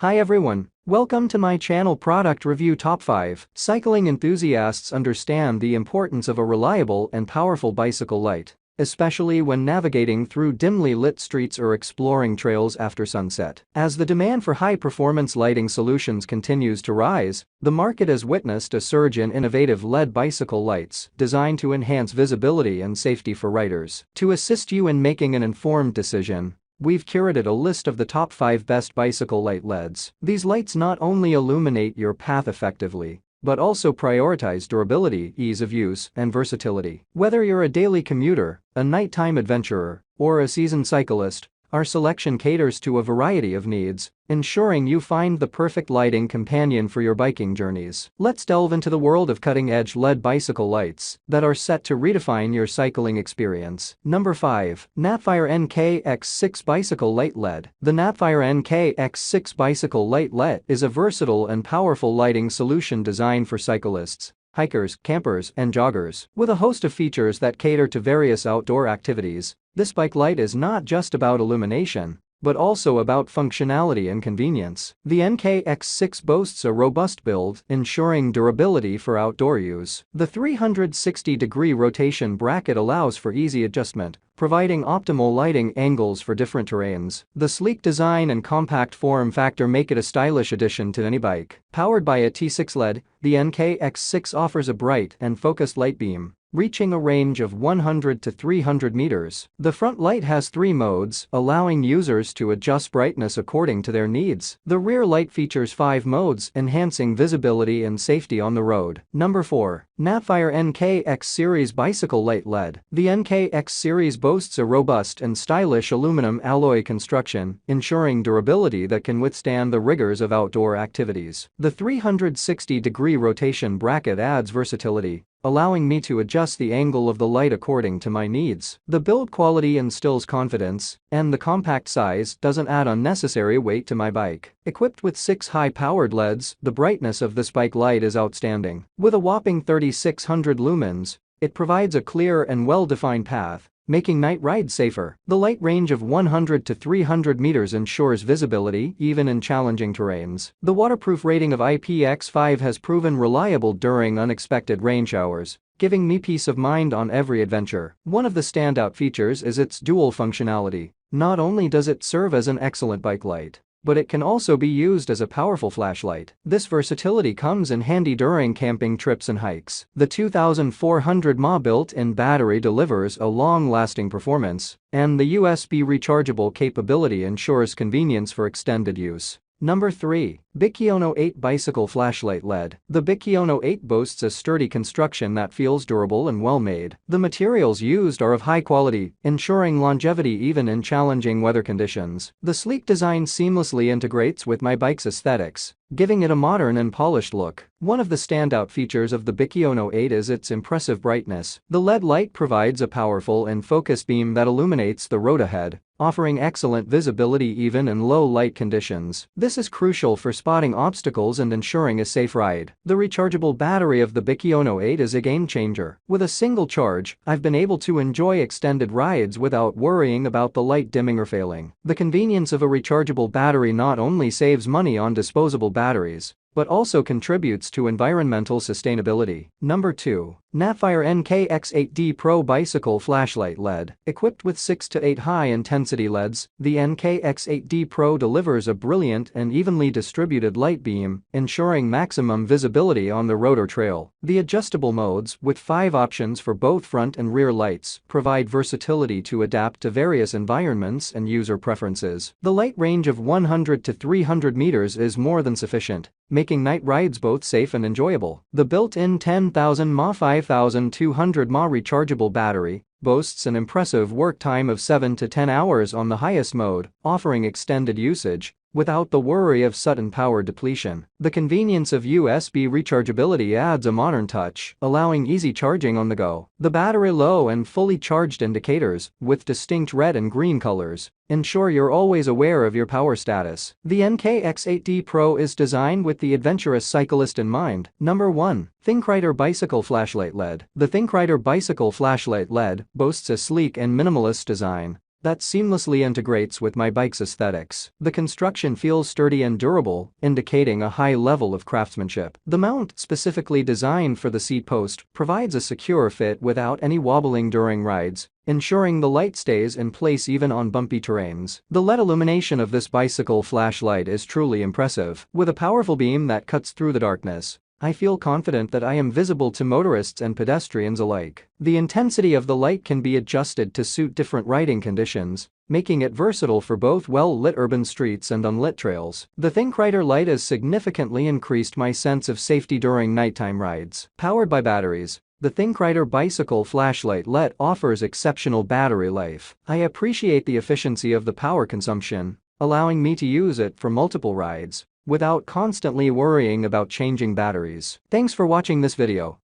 Hi everyone, welcome to my channel Product Review Top 5. Cycling enthusiasts understand the importance of a reliable and powerful bicycle light, especially when navigating through dimly lit streets or exploring trails after sunset. As the demand for high-performance lighting solutions continues to rise, the market has witnessed a surge in innovative LED bicycle lights designed to enhance visibility and safety for riders. To assist you in making an informed decision, we've curated a list of the top 5 best bicycle light LEDs. These lights not only illuminate your path effectively, but also prioritize durability, ease of use, and versatility. Whether you're a daily commuter, a nighttime adventurer, or a seasoned cyclist, our selection caters to a variety of needs, ensuring you find the perfect lighting companion for your biking journeys. Let's delve into the world of cutting-edge LED bicycle lights that are set to redefine your cycling experience. Number 5. NATFIRE NK-X6 Bicycle Light LED. The NATFIRE NK-X6 Bicycle Light LED is a versatile and powerful lighting solution designed for cyclists, hikers, campers, and joggers. With a host of features that cater to various outdoor activities, this bike light is not just about illumination, but also about functionality and convenience. The NK-X6 boasts a robust build, ensuring durability for outdoor use. The 360-degree rotation bracket allows for easy adjustment, providing optimal lighting angles for different terrains. The sleek design and compact form factor make it a stylish addition to any bike. Powered by a T6 LED, the NK-X6 offers a bright and focused light beam, reaching a range of 100 to 300 meters. The front light has 3 modes, allowing users to adjust brightness according to their needs. The rear light features 5 modes, enhancing visibility and safety on the road. Number 4. NATFIRE NK-X Series Bicycle Light LED. The NK-X Series boasts a robust and stylish aluminum alloy construction, ensuring durability that can withstand the rigors of outdoor activities. The 360-degree rotation bracket adds versatility, allowing me to adjust the angle of the light according to my needs. The build quality instills confidence, and the compact size doesn't add unnecessary weight to my bike. Equipped with 6 high-powered LEDs, the brightness of this bike light is outstanding. With a whopping 3600 lumens, it provides a clear and well-defined path, making night rides safer. The light range of 100 to 300 meters ensures visibility even in challenging terrains. The waterproof rating of IPX5 has proven reliable during unexpected rain showers, giving me peace of mind on every adventure. One of the standout features is its dual functionality. Not only does it serve as an excellent bike light, but it can also be used as a powerful flashlight. This versatility comes in handy during camping trips and hikes. The 2400 mAh built-in battery delivers a long-lasting performance, and the USB rechargeable capability ensures convenience for extended use. Number 3. Bikiono 8 Bicycle Flashlight LED. The Bikiono 8 boasts a sturdy construction that feels durable and well-made. The materials used are of high quality, ensuring longevity even in challenging weather conditions. The sleek design seamlessly integrates with my bike's aesthetics, giving it a modern and polished look. One of the standout features of the Bikiono 8 is its impressive brightness. The LED light provides a powerful and focused beam that illuminates the road ahead, offering excellent visibility even in low light conditions. This is crucial for spotting obstacles and ensuring a safe ride. The rechargeable battery of the Bikiono 8 is a game changer. With a single charge, I've been able to enjoy extended rides without worrying about the light dimming or failing. The convenience of a rechargeable battery not only saves money on disposable batteries, but also contributes to environmental sustainability. Number 2. NATFIRE NK-X8D Pro Bicycle Flashlight LED. Equipped with 6 to 8 high-intensity LEDs, the NK-X8D Pro delivers a brilliant and evenly distributed light beam, ensuring maximum visibility on the road or trail. The adjustable modes, with 5 options for both front and rear lights, provide versatility to adapt to various environments and user preferences. The light range of 100 to 300 meters is more than sufficient, making night rides both safe and enjoyable. The built-in 10,000 mAh 5200 mAh rechargeable battery boasts an impressive work time of 7 to 10 hours on the highest mode, offering extended usage without the worry of sudden power depletion. The convenience of USB rechargeability adds a modern touch, allowing easy charging on the go. The battery low and fully charged indicators, with distinct red and green colors, ensure you're always aware of your power status. The NK-X8D Pro is designed with the adventurous cyclist in mind. Number 1. ThinkRider Bicycle Flashlight LED. The ThinkRider Bicycle Flashlight LED boasts a sleek and minimalist design, that seamlessly integrates with my bike's aesthetics. The construction feels sturdy and durable, indicating a high level of craftsmanship. The mount, specifically designed for the seat post, provides a secure fit without any wobbling during rides, ensuring the light stays in place even on bumpy terrains. The LED illumination of this bicycle flashlight is truly impressive. With a powerful beam that cuts through the darkness, I feel confident that I am visible to motorists and pedestrians alike. The intensity of the light can be adjusted to suit different riding conditions, making it versatile for both well-lit urban streets and unlit trails. The ThinkRider light has significantly increased my sense of safety during nighttime rides. Powered by batteries, the ThinkRider bicycle flashlight LED offers exceptional battery life. I appreciate the efficiency of the power consumption, allowing me to use it for multiple rides without constantly worrying about changing batteries. Thanks for watching this video.